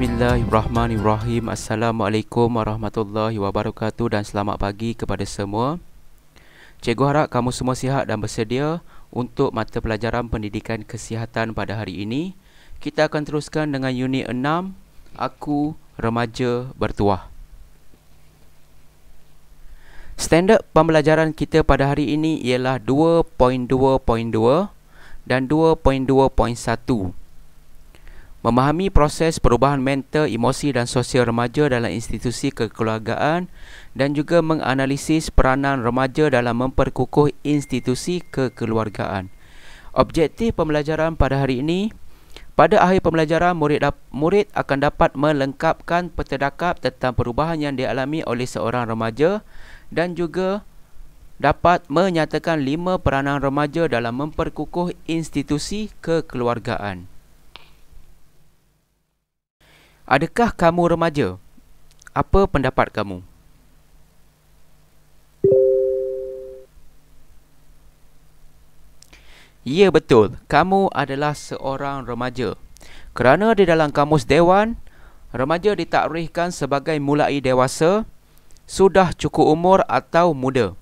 Bismillahirrahmanirrahim. Assalamualaikum warahmatullahi wabarakatuh dan selamat pagi kepada semua. Cikgu harap kamu semua sihat dan bersedia untuk mata pelajaran pendidikan kesihatan pada hari ini. Kita akan teruskan dengan unit 6, Aku Remaja Bertuah. Standard pembelajaran kita pada hari ini ialah 2.2.2 dan 2.2.1. Memahami proses perubahan mental, emosi dan sosial remaja dalam institusi kekeluargaan dan juga menganalisis peranan remaja dalam memperkukuh institusi kekeluargaan. Objektif pembelajaran pada hari ini, pada akhir pembelajaran murid akan dapat melengkapkan peterdakap tentang perubahan yang dialami oleh seorang remaja dan juga dapat menyatakan 5 peranan remaja dalam memperkukuh institusi kekeluargaan. Adakah kamu remaja? Apa pendapat kamu? Ya, betul. Kamu adalah seorang remaja. Kerana di dalam kamus dewan, remaja ditakrifkan sebagai mulai dewasa, sudah cukup umur atau muda.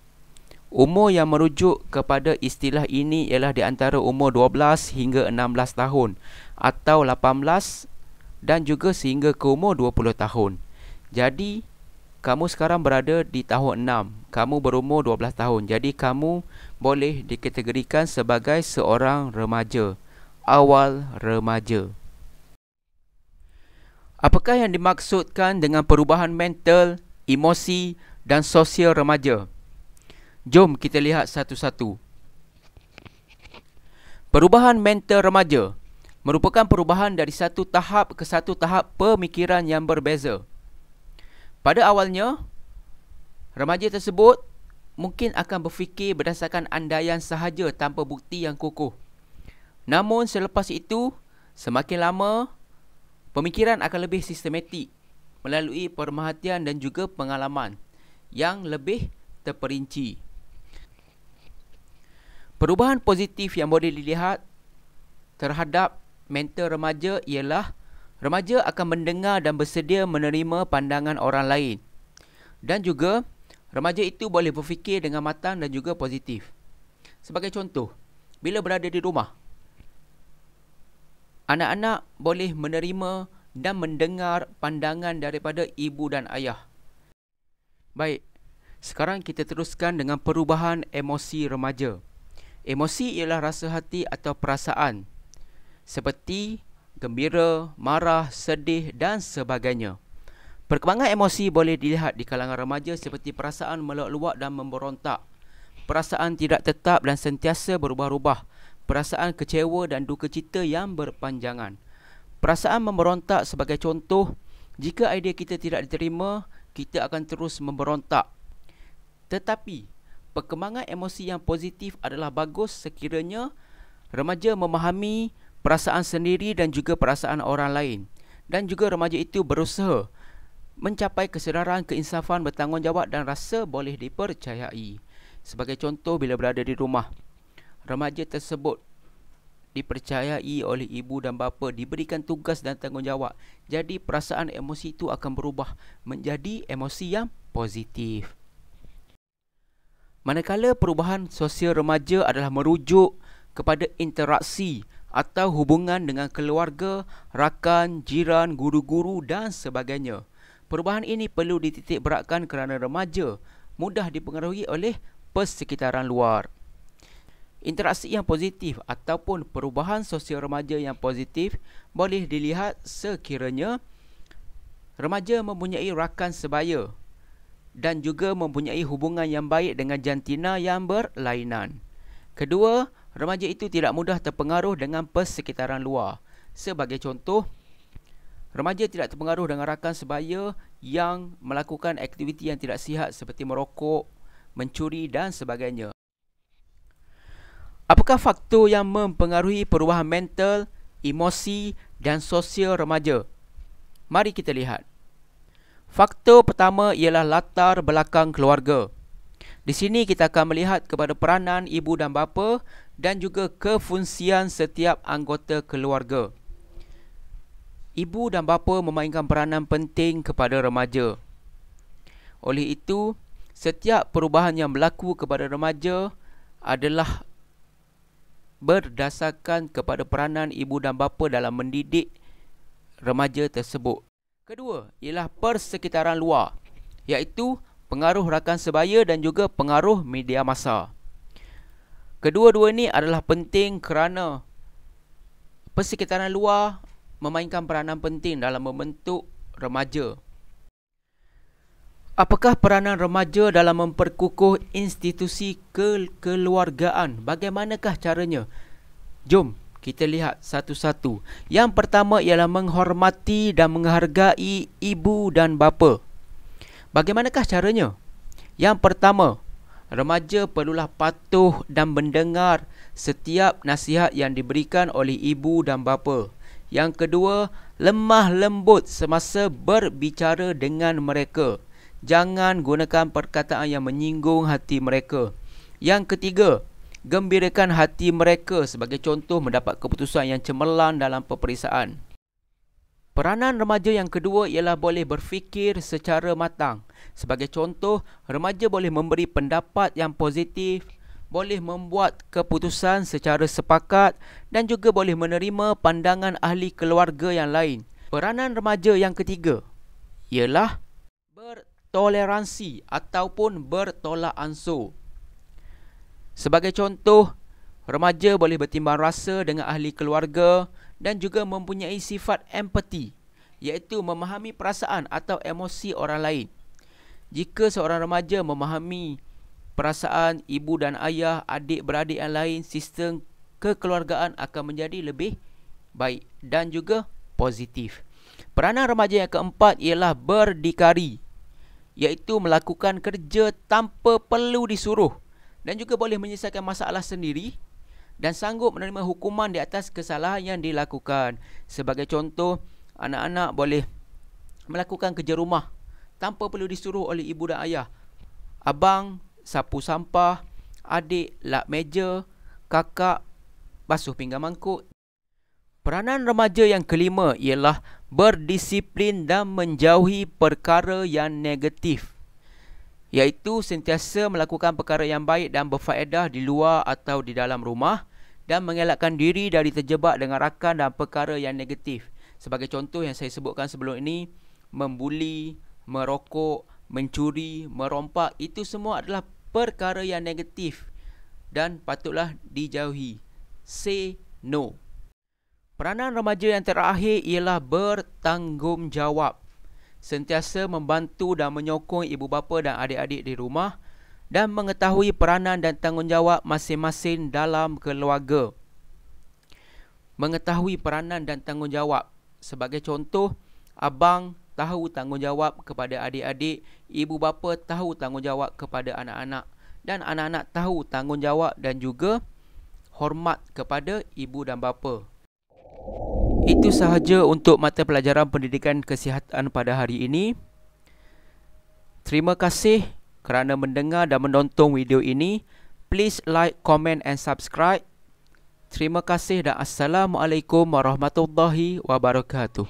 Umur yang merujuk kepada istilah ini ialah di antara umur 12 hingga 16 tahun atau 18 dan juga sehingga ke umur 20 tahun. Jadi, kamu sekarang berada di tahun 6. Kamu berumur 12 tahun. Jadi, kamu boleh dikategorikan sebagai seorang remaja. Awal remaja. Apakah yang dimaksudkan dengan perubahan mental, emosi dan sosial remaja? Jom kita lihat satu-satu. Perubahan mental remaja merupakan perubahan dari satu tahap ke satu tahap pemikiran yang berbeza. Pada awalnya, remaja tersebut mungkin akan berfikir berdasarkan andaian sahaja tanpa bukti yang kukuh. Namun selepas itu, semakin lama, pemikiran akan lebih sistematik melalui pemerhatian dan juga pengalaman yang lebih terperinci. Perubahan positif yang boleh dilihat terhadap mental remaja ialah remaja akan mendengar dan bersedia menerima pandangan orang lain. Dan juga, remaja itu boleh berfikir dengan matang dan juga positif. Sebagai contoh, bila berada di rumah, anak-anak boleh menerima dan mendengar pandangan daripada ibu dan ayah. Baik, sekarang kita teruskan dengan perubahan emosi remaja. Emosi ialah rasa hati atau perasaan seperti gembira, marah, sedih dan sebagainya. Perkembangan emosi boleh dilihat di kalangan remaja seperti perasaan meluak-luak dan memberontak, perasaan tidak tetap dan sentiasa berubah-ubah, perasaan kecewa dan duka cita yang berpanjangan. Perasaan memberontak sebagai contoh, jika idea kita tidak diterima, kita akan terus memberontak. Tetapi, perkembangan emosi yang positif adalah bagus sekiranya remaja memahami perasaan sendiri dan juga perasaan orang lain. Dan juga remaja itu berusaha mencapai kesedaran, keinsafan, bertanggungjawab dan rasa boleh dipercayai. Sebagai contoh, bila berada di rumah, remaja tersebut dipercayai oleh ibu dan bapa, diberikan tugas dan tanggungjawab. Jadi perasaan emosi itu akan berubah menjadi emosi yang positif. Manakala perubahan sosial remaja adalah merujuk kepada interaksi atau hubungan dengan keluarga, rakan, jiran, guru-guru dan sebagainya. Perubahan ini perlu dititik beratkan kerana remaja mudah dipengaruhi oleh persekitaran luar. Interaksi yang positif ataupun perubahan sosial remaja yang positif boleh dilihat sekiranya remaja mempunyai rakan sebaya dan juga mempunyai hubungan yang baik dengan jantina yang berlainan. Kedua, remaja itu tidak mudah terpengaruh dengan persekitaran luar. Sebagai contoh, remaja tidak terpengaruh dengan rakan sebaya yang melakukan aktiviti yang tidak sihat seperti merokok, mencuri dan sebagainya. Apakah faktor yang mempengaruhi perubahan mental, emosi dan sosial remaja? Mari kita lihat. Faktor pertama ialah latar belakang keluarga. Di sini kita akan melihat kepada peranan ibu dan bapa dan juga kefungsian setiap anggota keluarga. Ibu dan bapa memainkan peranan penting kepada remaja. Oleh itu, setiap perubahan yang berlaku kepada remaja adalah berdasarkan kepada peranan ibu dan bapa dalam mendidik remaja tersebut. Kedua ialah persekitaran luar, iaitu pengaruh rakan sebaya dan juga pengaruh media massa. Kedua-dua ini adalah penting kerana persekitaran luar memainkan peranan penting dalam membentuk remaja. Apakah peranan remaja dalam memperkukuh institusi kekeluargaan? Bagaimanakah caranya? Jom kita lihat satu-satu. Yang pertama ialah menghormati dan menghargai ibu dan bapa. Bagaimanakah caranya? Yang pertama, remaja perlulah patuh dan mendengar setiap nasihat yang diberikan oleh ibu dan bapa. Yang kedua, lemah lembut semasa berbicara dengan mereka. Jangan gunakan perkataan yang menyinggung hati mereka. Yang ketiga, gembirakan hati mereka, sebagai contoh mendapat keputusan yang cemerlang dalam peperiksaan. Peranan remaja yang kedua ialah boleh berfikir secara matang. Sebagai contoh, remaja boleh memberi pendapat yang positif, boleh membuat keputusan secara sepakat dan juga boleh menerima pandangan ahli keluarga yang lain. Peranan remaja yang ketiga ialah bertoleransi ataupun bertolak ansur. Sebagai contoh, remaja boleh bertimbang rasa dengan ahli keluarga dan juga mempunyai sifat empati, iaitu memahami perasaan atau emosi orang lain. Jika seorang remaja memahami perasaan ibu dan ayah, adik-beradik yang lain, sistem kekeluargaan akan menjadi lebih baik dan juga positif. Peranan remaja yang keempat ialah berdikari, iaitu melakukan kerja tanpa perlu disuruh dan juga boleh menyelesaikan masalah sendiri dan sanggup menerima hukuman di atas kesalahan yang dilakukan. Sebagai contoh, anak-anak boleh melakukan kerja rumah tanpa perlu disuruh oleh ibu dan ayah. Abang sapu sampah, adik lap meja, kakak basuh pinggan mangkuk. Peranan remaja yang kelima ialah berdisiplin dan menjauhi perkara yang negatif, iaitu sentiasa melakukan perkara yang baik dan berfaedah di luar atau di dalam rumah dan mengelakkan diri dari terjebak dengan rakan dan perkara yang negatif. Sebagai contoh yang saya sebutkan sebelum ini, membuli, merokok, mencuri, merompak, itu semua adalah perkara yang negatif dan patutlah dijauhi. Say no. Peranan remaja yang terakhir ialah bertanggungjawab. Sentiasa membantu dan menyokong ibu bapa dan adik-adik di rumah dan mengetahui peranan dan tanggungjawab masing-masing dalam keluarga. Mengetahui peranan dan tanggungjawab. Sebagai contoh, abang tahu tanggungjawab kepada adik-adik, ibu bapa tahu tanggungjawab kepada anak-anak, dan anak-anak tahu tanggungjawab dan juga hormat kepada ibu dan bapa. Itu sahaja untuk mata pelajaran pendidikan kesihatan pada hari ini. Terima kasih kerana mendengar dan menonton video ini. Please like, comment and subscribe. Terima kasih dan Assalamualaikum warahmatullahi wabarakatuh.